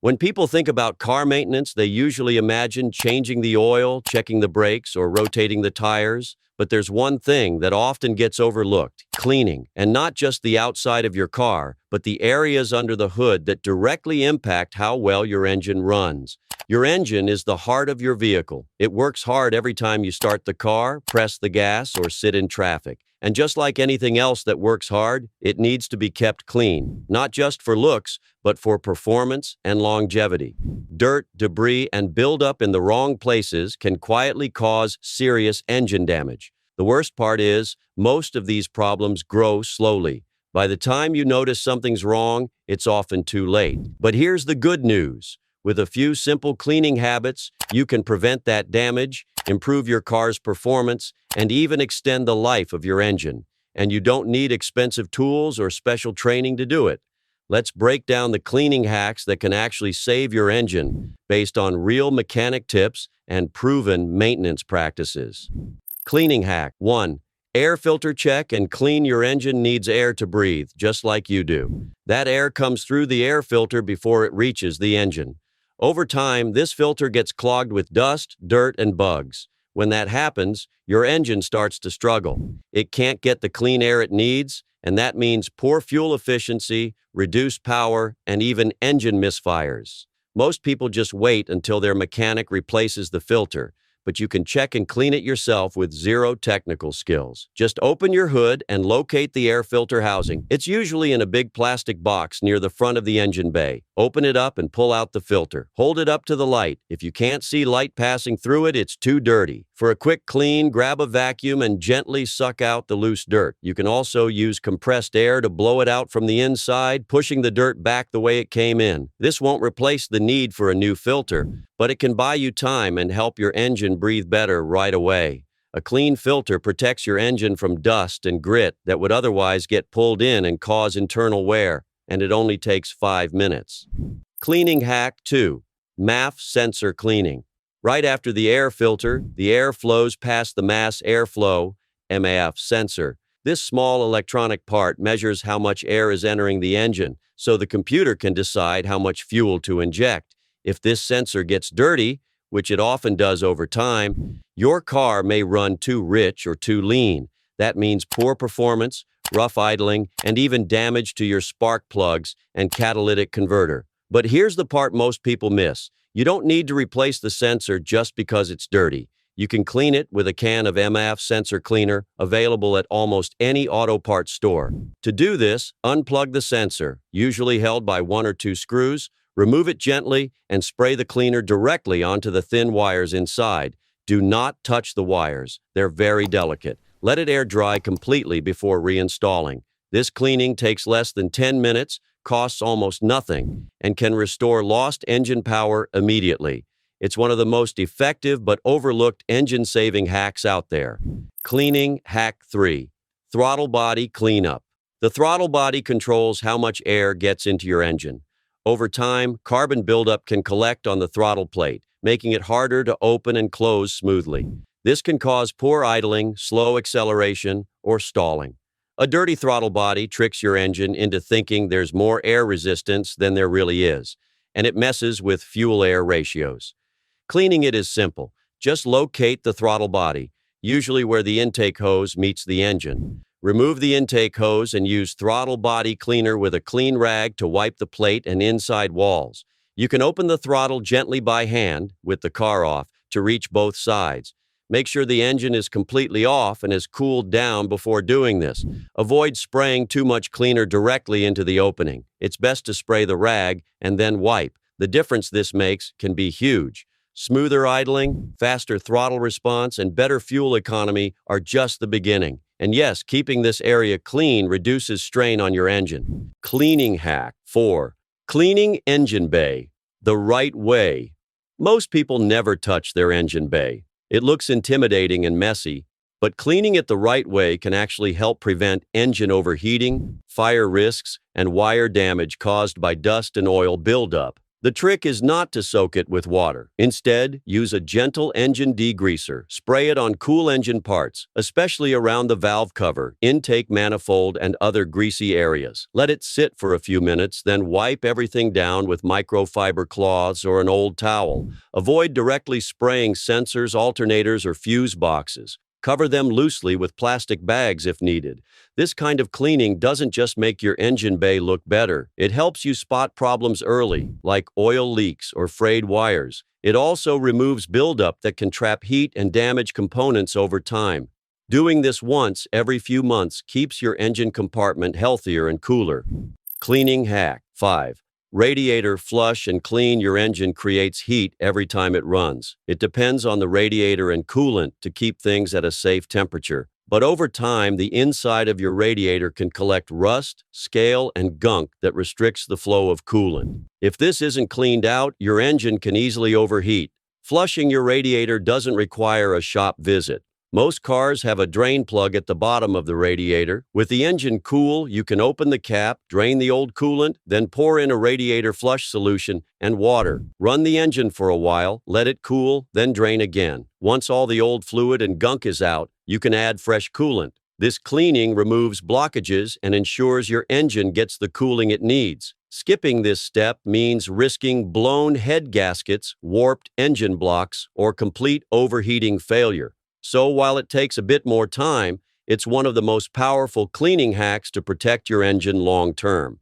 When people think about car maintenance, they usually imagine changing the oil, checking the brakes, or rotating the tires. But there's one thing that often gets overlooked: cleaning. And not just the outside of your car, but the areas under the hood that directly impact how well your engine runs. Your engine is the heart of your vehicle. It works hard every time you start the car, press the gas, or sit in traffic. And just like anything else that works hard, it needs to be kept clean, not just for looks, but for performance and longevity. Dirt, debris, and buildup in the wrong places can quietly cause serious engine damage. The worst part is, most of these problems grow slowly. By the time you notice something's wrong, it's often too late. But here's the good news. With a few simple cleaning habits, you can prevent that damage, improve your car's performance, and even extend the life of your engine. And you don't need expensive tools or special training to do it. Let's break down the cleaning hacks that can actually save your engine based on real mechanic tips and proven maintenance practices. Cleaning hack 1. Air filter check and clean. Your engine needs air to breathe, just like you do. That air comes through the air filter before it reaches the engine. Over time, this filter gets clogged with dust, dirt, and bugs. When that happens, your engine starts to struggle. It can't get the clean air it needs, and that means poor fuel efficiency, reduced power, and even engine misfires. Most people just wait until their mechanic replaces the filter, but you can check and clean it yourself with zero technical skills. Just open your hood and locate the air filter housing. It's usually in a big plastic box near the front of the engine bay. Open it up and pull out the filter. Hold it up to the light. If you can't see light passing through it, it's too dirty. For a quick clean, grab a vacuum and gently suck out the loose dirt. You can also use compressed air to blow it out from the inside, pushing the dirt back the way it came in. This won't replace the need for a new filter, but it can buy you time and help your engine breathe better right away. A clean filter protects your engine from dust and grit that would otherwise get pulled in and cause internal wear, and it only takes 5 minutes. Cleaning hack 2. MAF Sensor cleaning. Right after the air filter, the air flows past the mass airflow, MAF sensor. This small electronic part measures how much air is entering the engine, so the computer can decide how much fuel to inject. If this sensor gets dirty, which it often does over time, your car may run too rich or too lean. That means poor performance, rough idling, and even damage to your spark plugs and catalytic converter. But here's the part most people miss. You don't need to replace the sensor just because it's dirty. You can clean it with a can of MAF sensor cleaner available at almost any auto parts store. To do this, unplug the sensor, usually held by 1 or 2 screws, remove it gently, and spray the cleaner directly onto the thin wires inside. Do not touch the wires. They're very delicate. Let it air dry completely before reinstalling. This cleaning takes less than 10 minutes, costs almost nothing, and can restore lost engine power immediately. It's one of the most effective but overlooked engine-saving hacks out there. Cleaning hack 3. Throttle body cleanup. The throttle body controls how much air gets into your engine. Over time, carbon buildup can collect on the throttle plate, making it harder to open and close smoothly. This can cause poor idling, slow acceleration, or stalling. A dirty throttle body tricks your engine into thinking there's more air resistance than there really is, and it messes with fuel-air ratios. Cleaning it is simple. Just locate the throttle body, usually where the intake hose meets the engine. Remove the intake hose and use throttle body cleaner with a clean rag to wipe the plate and inside walls. You can open the throttle gently by hand, with the car off, to reach both sides. Make sure the engine is completely off and has cooled down before doing this. Avoid spraying too much cleaner directly into the opening. It's best to spray the rag and then wipe. The difference this makes can be huge. Smoother idling, faster throttle response, and better fuel economy are just the beginning. And yes, keeping this area clean reduces strain on your engine. Cleaning hack 4. Cleaning engine bay the right way. Most people never touch their engine bay. It looks intimidating and messy, but cleaning it the right way can actually help prevent engine overheating, fire risks, and wire damage caused by dust and oil buildup. The trick is not to soak it with water. Instead, use a gentle engine degreaser. Spray it on cool engine parts, especially around the valve cover, intake manifold, and other greasy areas. Let it sit for a few minutes, then wipe everything down with microfiber cloths or an old towel. Avoid directly spraying sensors, alternators, or fuse boxes. Cover them loosely with plastic bags if needed. This kind of cleaning doesn't just make your engine bay look better, it helps you spot problems early, like oil leaks or frayed wires. It also removes buildup that can trap heat and damage components over time. Doing this once every few months keeps your engine compartment healthier and cooler. Cleaning hack 5. Radiator flush and clean your engine creates heat every time it runs. It depends on the radiator and coolant to keep things at a safe temperature. But over time, the inside of your radiator can collect rust, scale, and gunk that restricts the flow of coolant. If this isn't cleaned out, your engine can easily overheat. Flushing your radiator doesn't require a shop visit. Most cars have a drain plug at the bottom of the radiator. With the engine cool, you can open the cap, drain the old coolant, then pour in a radiator flush solution and water. Run the engine for a while, let it cool, then drain again. Once all the old fluid and gunk is out, you can add fresh coolant. This cleaning removes blockages and ensures your engine gets the cooling it needs. Skipping this step means risking blown head gaskets, warped engine blocks, or complete overheating failure. So while it takes a bit more time, it's one of the most powerful cleaning hacks to protect your engine long term.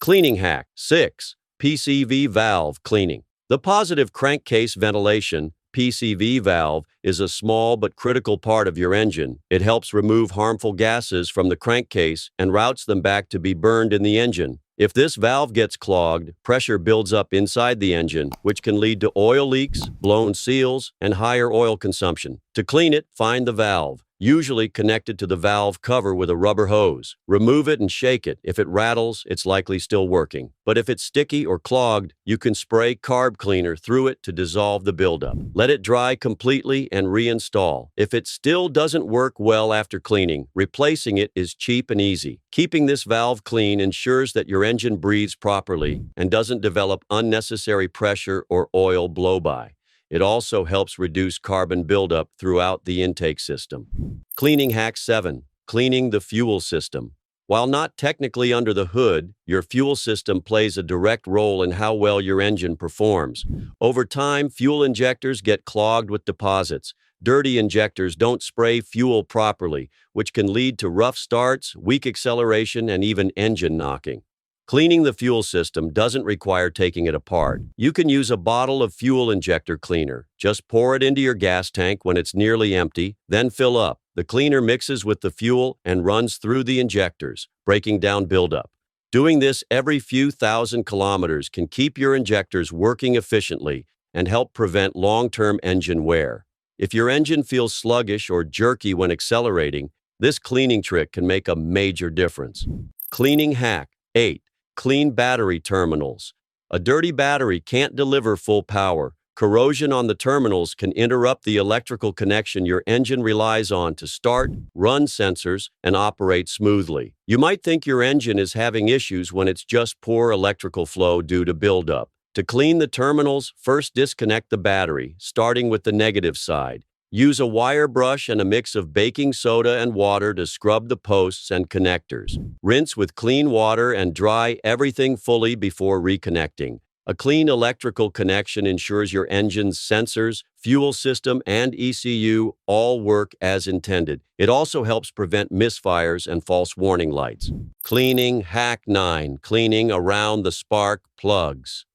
Cleaning hack 6. PCV Valve Cleaning. The positive crankcase ventilation, PCV valve, is a small but critical part of your engine. It helps remove harmful gases from the crankcase and routes them back to be burned in the engine. If this valve gets clogged, pressure builds up inside the engine, which can lead to oil leaks, blown seals, and higher oil consumption. To clean it, find the valve, usually connected to the valve cover with a rubber hose. Remove it and shake it. If it rattles, it's likely still working. But if it's sticky or clogged, you can spray carb cleaner through it to dissolve the buildup. Let it dry completely and reinstall. If it still doesn't work well after cleaning, replacing it is cheap and easy. Keeping this valve clean ensures that your engine breathes properly and doesn't develop unnecessary pressure or oil blowby. It also helps reduce carbon buildup throughout the intake system. Cleaning hack 7. Cleaning the fuel system. While not technically under the hood, your fuel system plays a direct role in how well your engine performs. Over time, fuel injectors get clogged with deposits. Dirty injectors don't spray fuel properly, which can lead to rough starts, weak acceleration, and even engine knocking. Cleaning the fuel system doesn't require taking it apart. You can use a bottle of fuel injector cleaner. Just pour it into your gas tank when it's nearly empty, then fill up. The cleaner mixes with the fuel and runs through the injectors, breaking down buildup. Doing this every few thousand kilometers can keep your injectors working efficiently and help prevent long-term engine wear. If your engine feels sluggish or jerky when accelerating, this cleaning trick can make a major difference. Cleaning hack 8. Clean battery terminals. A dirty battery can't deliver full power. Corrosion on the terminals can interrupt the electrical connection your engine relies on to start, run sensors, and operate smoothly. You might think your engine is having issues when it's just poor electrical flow due to buildup. To clean the terminals, first disconnect the battery, starting with the negative side. Use a wire brush and a mix of baking soda and water to scrub the posts and connectors. Rinse with clean water and dry everything fully before reconnecting. A clean electrical connection ensures your engine's sensors, fuel system, and ECU all work as intended. It also helps prevent misfires and false warning lights. Cleaning hack 9. Cleaning around the spark plugs.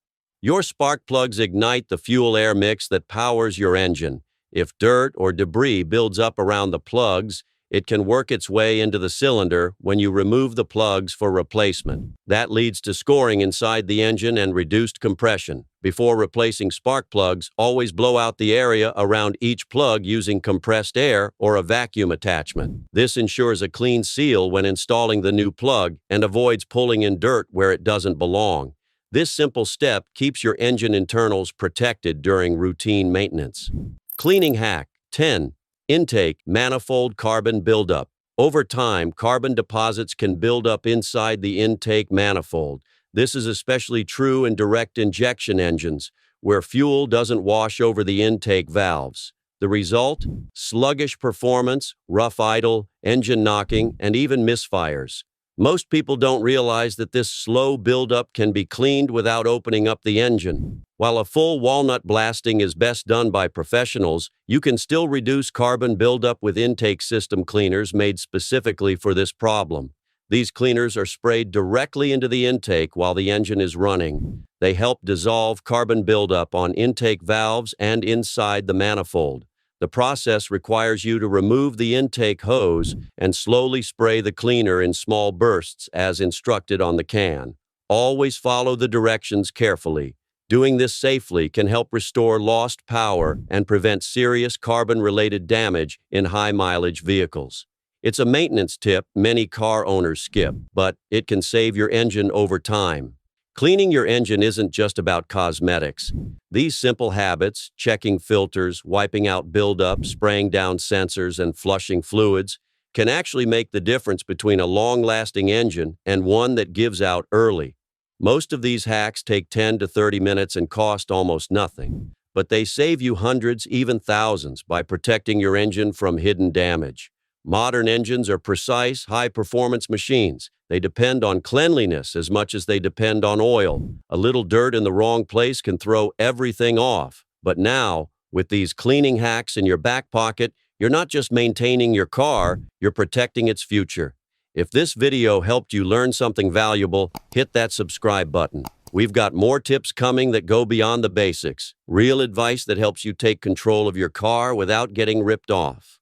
Your spark plugs ignite the fuel-air mix that powers your engine. If dirt or debris builds up around the plugs, it can work its way into the cylinder when you remove the plugs for replacement. That leads to scoring inside the engine and reduced compression. Before replacing spark plugs, always blow out the area around each plug using compressed air or a vacuum attachment. This ensures a clean seal when installing the new plug and avoids pulling in dirt where it doesn't belong. This simple step keeps your engine internals protected during routine maintenance. Cleaning hack 10. Intake manifold carbon buildup. Over time, carbon deposits can build up inside the intake manifold. This is especially true in direct injection engines, where fuel doesn't wash over the intake valves. The result? Sluggish performance, rough idle, engine knocking, and even misfires. Most people don't realize that this slow buildup can be cleaned without opening up the engine. While a full walnut blasting is best done by professionals, you can still reduce carbon buildup with intake system cleaners made specifically for this problem. These cleaners are sprayed directly into the intake while the engine is running. They help dissolve carbon buildup on intake valves and inside the manifold. The process requires you to remove the intake hose and slowly spray the cleaner in small bursts as instructed on the can. Always follow the directions carefully. Doing this safely can help restore lost power and prevent serious carbon-related damage in high-mileage vehicles. It's a maintenance tip many car owners skip, but it can save your engine over time. Cleaning your engine isn't just about cosmetics. These simple habits, checking filters, wiping out buildup, spraying down sensors, and flushing fluids, can actually make the difference between a long-lasting engine and one that gives out early. Most of these hacks take 10 to 30 minutes and cost almost nothing, but they save you hundreds, even thousands, by protecting your engine from hidden damage. Modern engines are precise, high-performance machines. They depend on cleanliness as much as they depend on oil. A little dirt in the wrong place can throw everything off. But now, with these cleaning hacks in your back pocket, you're not just maintaining your car, you're protecting its future. If this video helped you learn something valuable, hit that subscribe button. We've got more tips coming that go beyond the basics. Real advice that helps you take control of your car without getting ripped off.